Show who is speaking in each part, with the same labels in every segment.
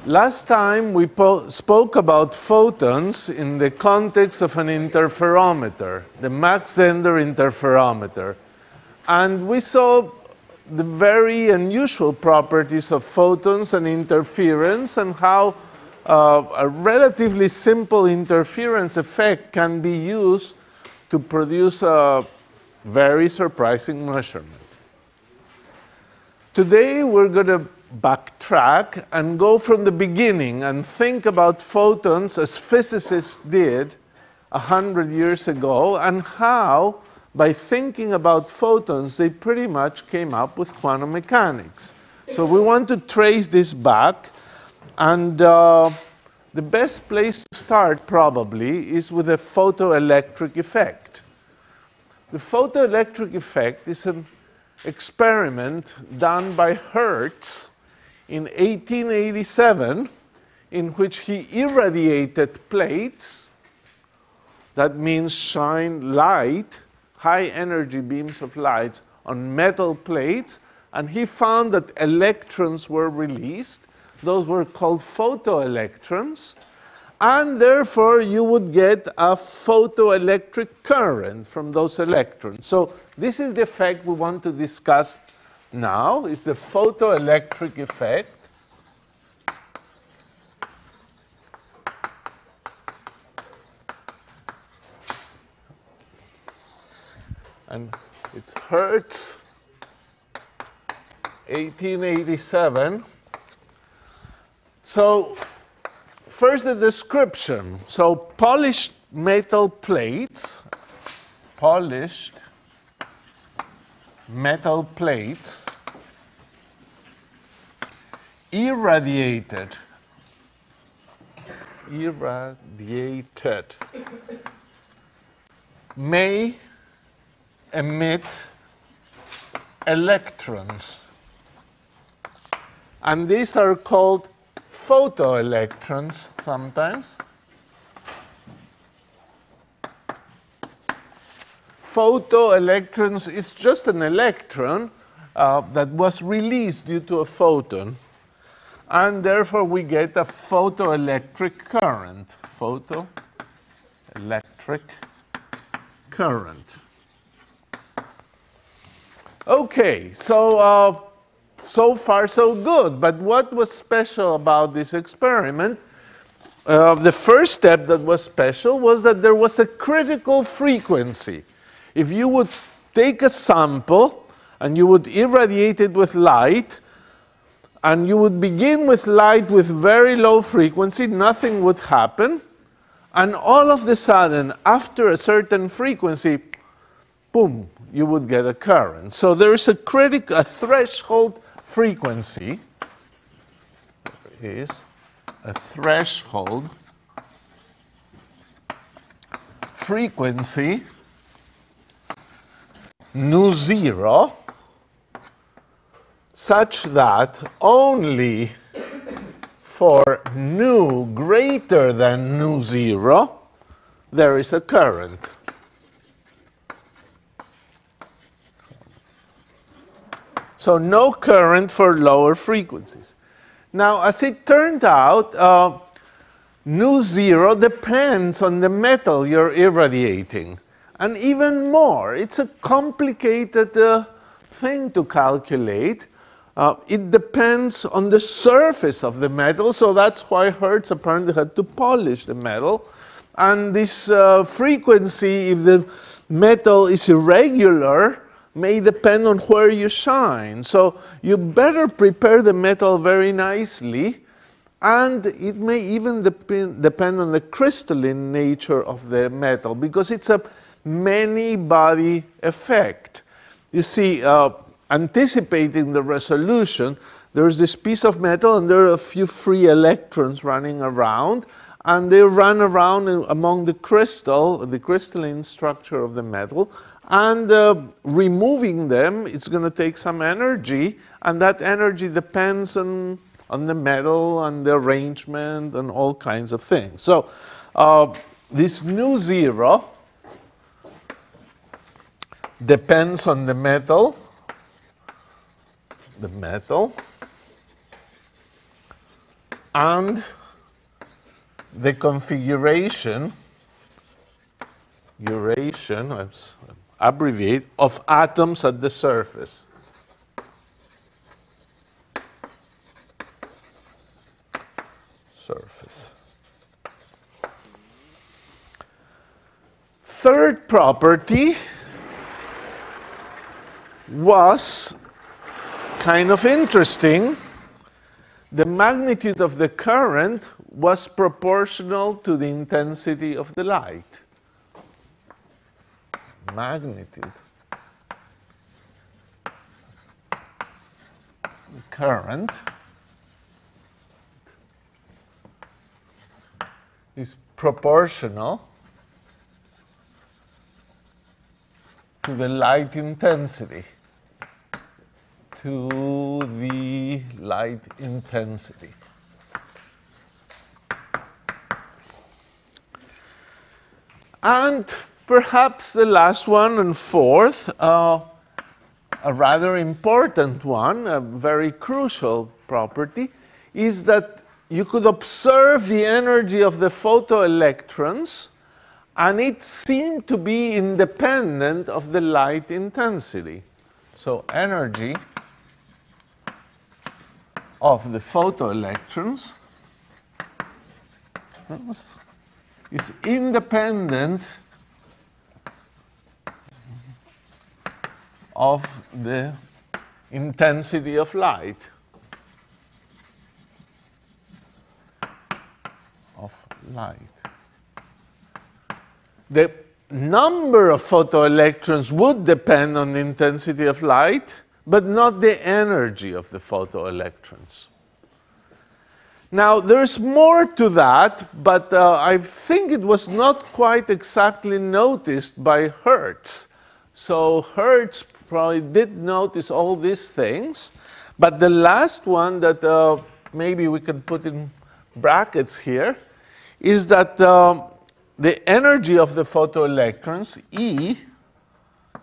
Speaker 1: Last time we spoke about photons in the context of an interferometer, the Mach-Zehnder interferometer. And we saw the very unusual properties of photons and interference and how a relatively simple interference effect can be used to produce a very surprising measurement. Today we're going to backtrack and go from the beginning and think about photons as physicists did 100 years ago, and how, by thinking about photons, they pretty much came up with quantum mechanics. So we want to trace this back, and the best place to start probably is with a photoelectric effect. The photoelectric effect is an experiment done by Hertz in 1887, in which he irradiated plates. That means shine light, high energy beams of light on metal plates, and he found that electrons were released. Those were called photoelectrons, and therefore you would get a photoelectric current from those electrons. So this is the effect we want to discuss now. It's the photoelectric effect. And it's Hertz, 1887. So first the description. So polished metal plates, irradiated may emit electrons. And these are called photoelectrons sometimes. Photoelectrons is just an electron that was released due to a photon. And therefore we get a photoelectric current. Photoelectric current. Okay, so so far so good. But what was special about this experiment? The first step that was special was that there was a critical frequency. If you would take a sample and you would irradiate it with light, and you would begin with light with very low frequency, nothing would happen. And all of a sudden, after a certain frequency, boom, you would get a current. So there is a threshold frequency. There is a threshold frequency, nu zero, such that only for nu greater than nu zero, there is a current. So no current for lower frequencies. Now, as it turned out, nu zero depends on the metal you're irradiating. And even more, it's a complicated thing to calculate. It depends on the surface of the metal, so that's why Hertz apparently had to polish the metal. And this frequency, if the metal is irregular, may depend on where you shine. So you better prepare the metal very nicely, and it may even depend on the crystalline nature of the metal, because it's a many-body effect. You see, anticipating the resolution, there's this piece of metal and there are a few free electrons running around, and they run around among the crystalline structure of the metal, and removing them, it's going to take some energy, and that energy depends on the metal and the arrangement and all kinds of things. So this nu zero depends on the metal, and the configuration, abbreviate, of atoms at the surface. Third property was kind of interesting. The magnitude of the current was proportional to the intensity of the light. Magnitude. Current is proportional to the light intensity. To the light intensity. And perhaps the last one and fourth, a rather important one, a very crucial property, is that you could observe the energy of the photoelectrons, and it seemed to be independent of the light intensity. So energy of the photoelectrons is independent of the intensity of light. The number of photoelectrons would depend on the intensity of light, but not the energy of the photoelectrons. Now, there's more to that, but I think it was not quite exactly noticed by Hertz. So Hertz probably did notice all these things, but the last one that maybe we can put in brackets here is that the energy of the photoelectrons, E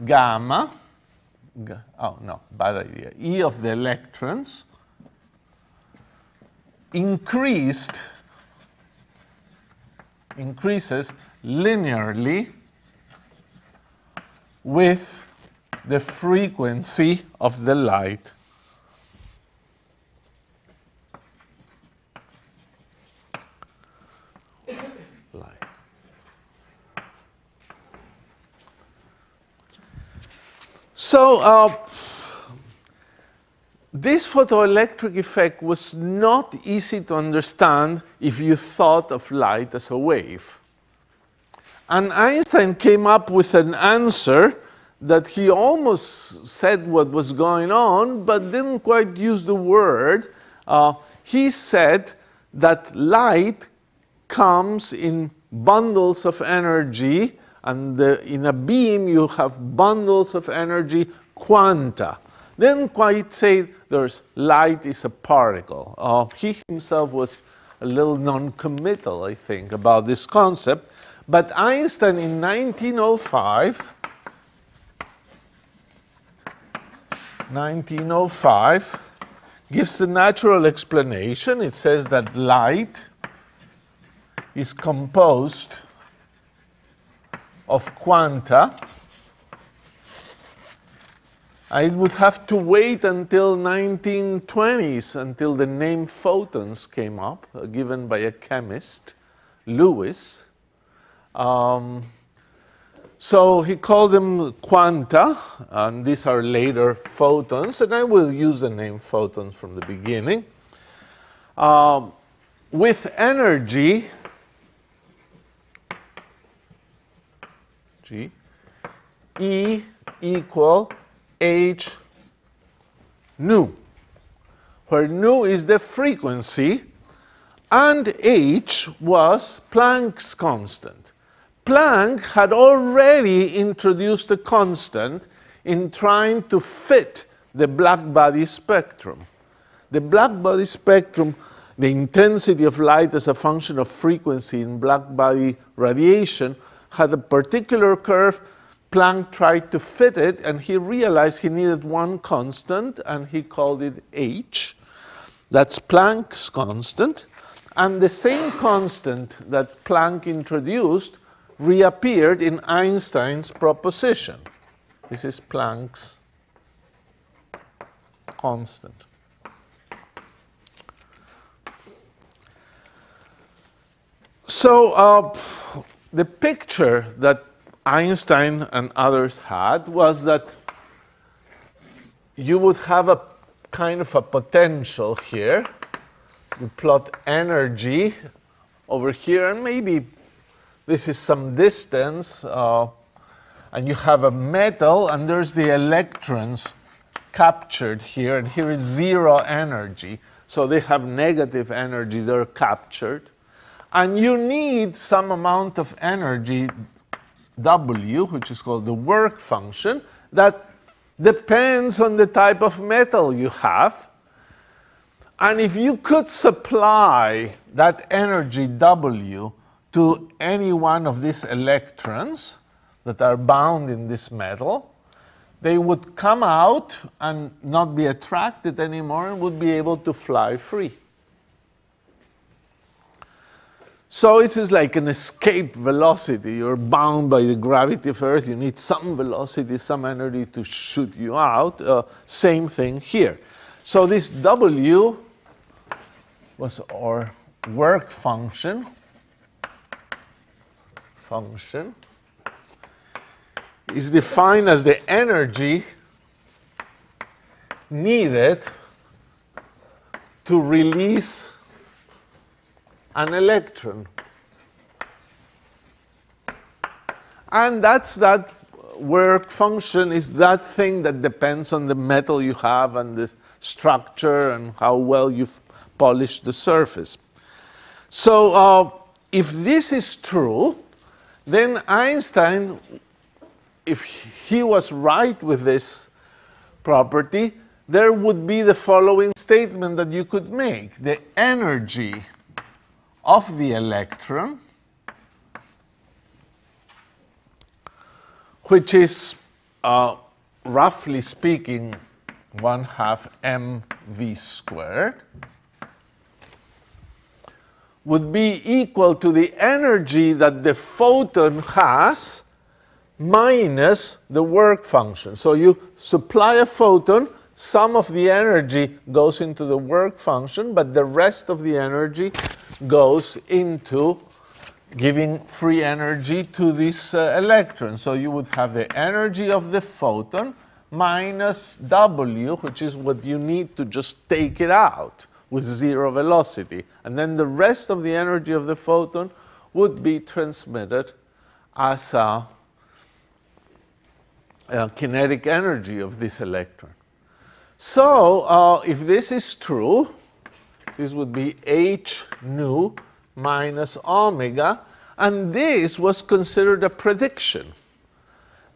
Speaker 1: gamma, oh no, bad idea, E of the electrons, increases linearly with the frequency of the light. So this photoelectric effect was not easy to understand if you thought of light as a wave. And Einstein came up with an answer that he almost said what was going on, but didn't quite use the word. He said that light comes in bundles of energy, and in a beam you have bundles of energy, quanta. Didn't quite say there's light is a particle. He himself was a little non-committal, I think, about this concept. But Einstein in 1905 gives the natural explanation. It says that light is composed of quanta. I would have to wait until 1920s until the name photons came up, given by a chemist, Lewis. So he called them quanta, and these are later photons, and I will use the name photons from the beginning. With energy, G, E equal h nu, where nu is the frequency, and h was Planck's constant. Planck had already introduced a constant in trying to fit the black-body spectrum. The black-body spectrum, the intensity of light as a function of frequency in black-body radiation, had a particular curve. Planck tried to fit it, and he realized he needed one constant, and he called it h. That's Planck's constant. And the same constant that Planck introduced reappeared in Einstein's proposition. This is Planck's constant. So the picture that Einstein and others had was that you would have a kind of a potential here. You plot energy over here, and maybe this is some distance, and you have a metal, and there's the electrons captured here, and here is zero energy. So they have negative energy, they're captured. And you need some amount of energy, W, which is called the work function, that depends on the type of metal you have. And if you could supply that energy W to any one of these electrons that are bound in this metal, they would come out and not be attracted anymore and would be able to fly free. So it is like an escape velocity. You're bound by the gravity of Earth. You need some velocity, some energy to shoot you out. Same thing here. So this W was our work function. Is defined as the energy needed to release an electron. And that's that work function is that thing that depends on the metal you have and the structure and how well you've polished the surface. So if this is true, then Einstein, if he was right with this property, there would be the following statement that you could make. The energy of the electron, which is, roughly speaking, 1/2 mv squared, would be equal to the energy that the photon has minus the work function. So you supply a photon, some of the energy goes into the work function, but the rest of the energy goes into giving free energy to this electron. So you would have the energy of the photon minus W, which is what you need to just take it out with zero velocity. And then the rest of the energy of the photon would be transmitted as a kinetic energy of this electron. So if this is true, this would be h nu minus omega, and this was considered a prediction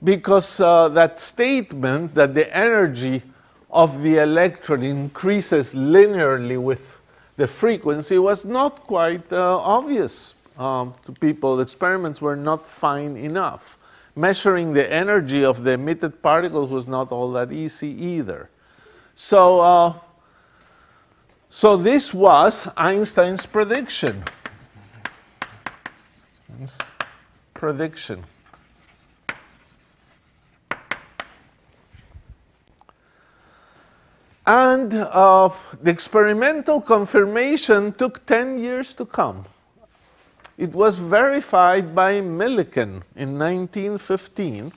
Speaker 1: because that statement that the energy of the electron increases linearly with the frequency was not quite obvious to people. The experiments were not fine enough. Measuring the energy of the emitted particles was not all that easy either. So, so this was Einstein's prediction. And the experimental confirmation took 10 years to come. It was verified by Millikan in 1915.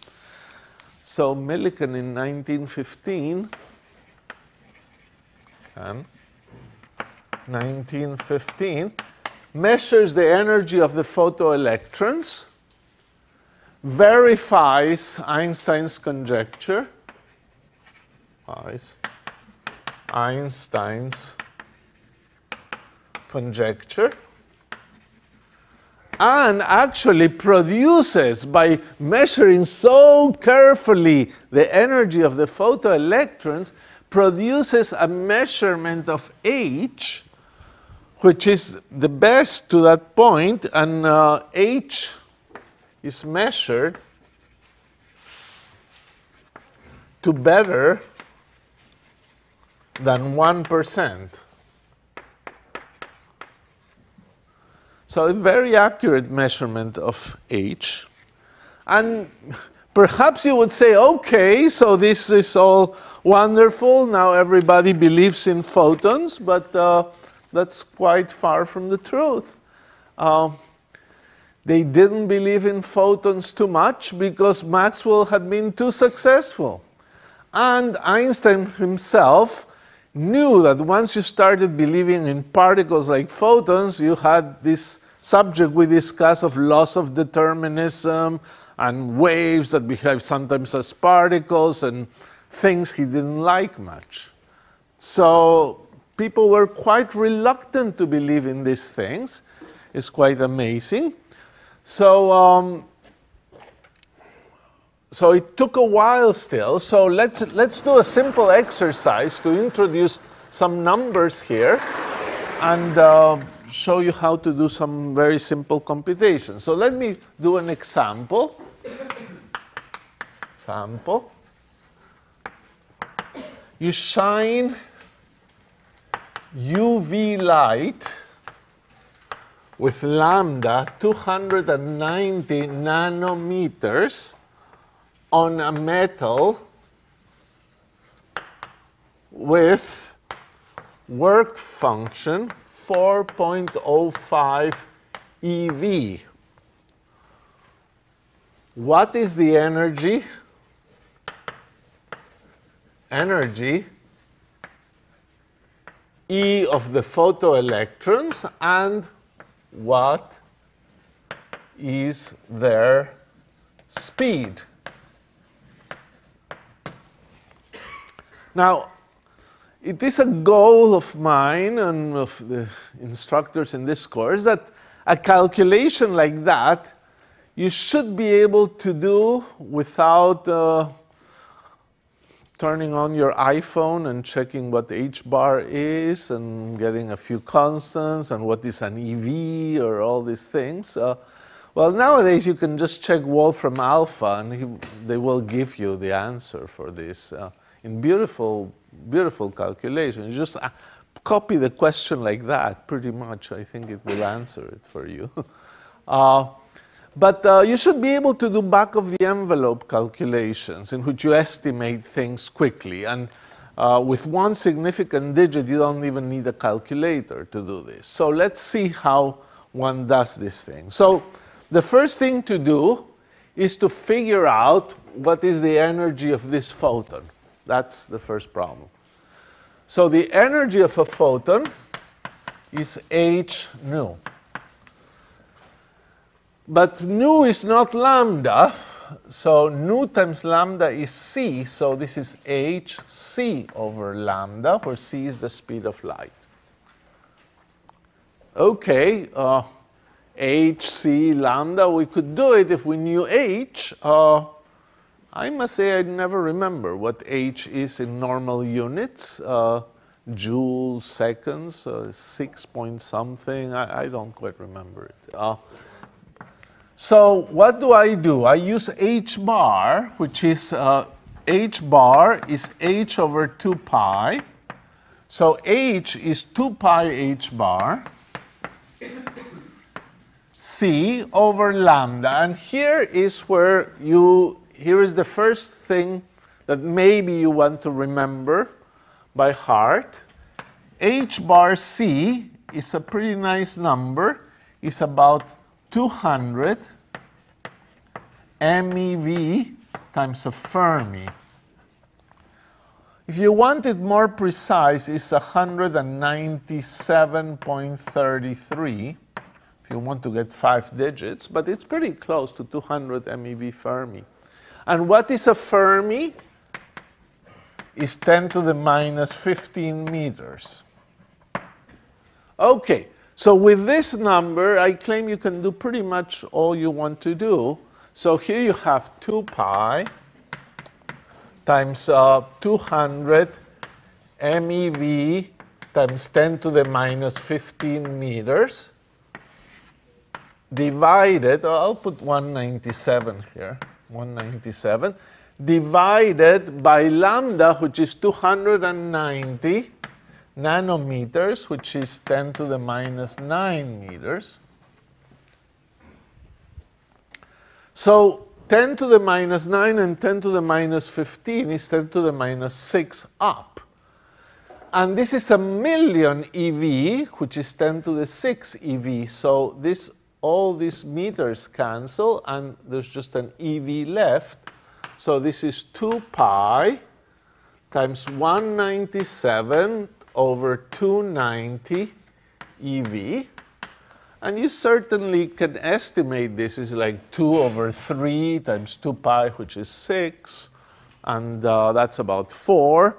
Speaker 1: So Millikan in 1915 and 1915 measures the energy of the photoelectrons, verifies Einstein's conjecture, Einstein's conjecture, and actually produces, by measuring so carefully the energy of the photoelectrons, produces a measurement of H, which is the best to that point, and H is measured to better than 1%. So a very accurate measurement of h. And perhaps you would say, okay, so this is all wonderful. Now everybody believes in photons, but that's quite far from the truth. They didn't believe in photons too much because Maxwell had been too successful. And Einstein himself knew that once you started believing in particles like photons, you had this subject we discussed of loss of determinism and waves that behave sometimes as particles and things he didn't like much. So people were quite reluctant to believe in these things. It's quite amazing. So it took a while still. So let's do a simple exercise to introduce some numbers here and show you how to do some very simple computations. So let me do an example. You shine UV light with lambda 290 nanometers on a metal with work function 4.05 eV. What is the energy? E of the photoelectrons, and what is their speed? Now, it is a goal of mine and of the instructors in this course that a calculation like that you should be able to do without turning on your iPhone and checking what h bar is and getting a few constants and what is an EV or all these things. Well, nowadays you can just check Wolfram alpha and they will give you the answer for this in beautiful, beautiful calculations. You just copy the question like that, pretty much. I think it will answer it for you. But you should be able to do back-of-the-envelope calculations in which you estimate things quickly. And with one significant digit, you don't even need a calculator to do this. So let's see how one does this thing. So the first thing to do is to figure out what is the energy of this photon. That's the first problem. So the energy of a photon is h nu. But nu is not lambda, so nu times lambda is c, so this is hc over lambda, where c is the speed of light. Okay, hc lambda, we could do it if we knew h. I must say I never remember what h is in normal units. Joules, seconds, 6 point something, I don't quite remember it. So what do? I use h bar, which is h bar is h over 2 pi. So h is 2 pi h bar c over lambda. And here is where here is the first thing that maybe you want to remember by heart. H bar c is a pretty nice number. It's about 200 MeV times a Fermi. If you want it more precise, it's 197.33 if you want to get 5 digits, but it's pretty close to 200 MeV Fermi. And what is a Fermi? Is 10 to the minus 15 meters. Okay. So with this number, I claim you can do pretty much all you want to do. So here you have 2 pi times 200 MeV times 10 to the minus 15 meters divided, I'll put 197 here, 197, divided by lambda, which is 290 nanometers, which is 10 to the minus 9 meters. So 10 to the minus 9 and 10 to the minus 15 is 10 to the minus 6 up. And this is 1,000,000 eV, which is 10 to the 6 eV. So all these meters cancel, and there's just an eV left. So this is 2 pi times 197 over 290 eV. And you certainly can estimate this is like 2 over 3 times 2 pi, which is 6. And that's about 4.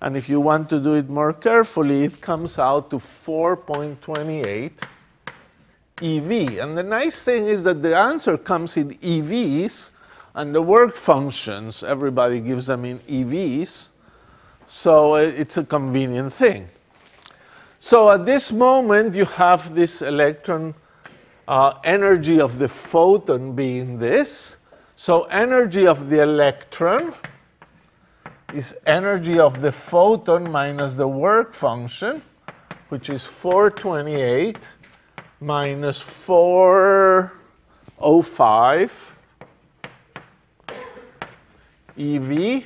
Speaker 1: And if you want to do it more carefully, it comes out to 4.28 eV. And the nice thing is that the answer comes in eVs, and the work functions, everybody gives them in eVs. So it's a convenient thing. So at this moment, you have this electron energy of the photon being this. So energy of the electron is energy of the photon minus the work function, which is 428 minus 405 eV,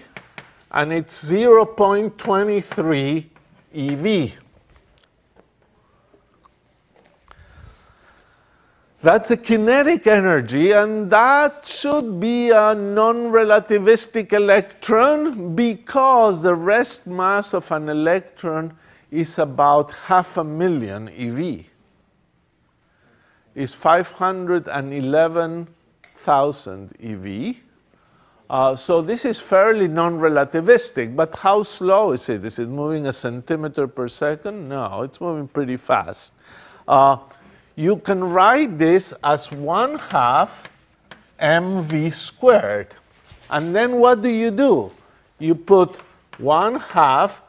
Speaker 1: and it's 0.23 eV. That's a kinetic energy, and that should be a non-relativistic electron because the rest mass of an electron is about 500,000 eV. It's 511,000 eV. So this is fairly non-relativistic, but how slow is it? Is it moving a centimeter per second? No, it's moving pretty fast. You can write this as 1/2 mv squared. And then what do? You put 1/2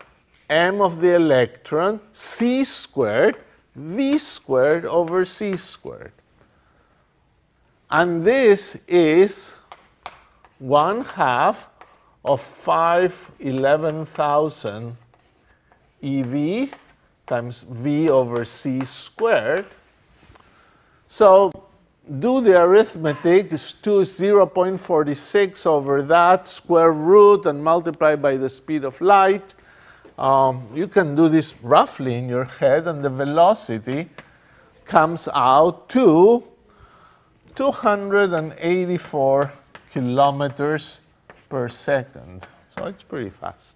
Speaker 1: m of the electron, c squared, v squared over c squared. And this is 1/2 of 511,000 eV times v over c squared. So do the arithmetic. It's 0.46 over that square root and multiply by the speed of light. You can do this roughly in your head, and the velocity comes out to 284 kilometers per second. So it's pretty fast.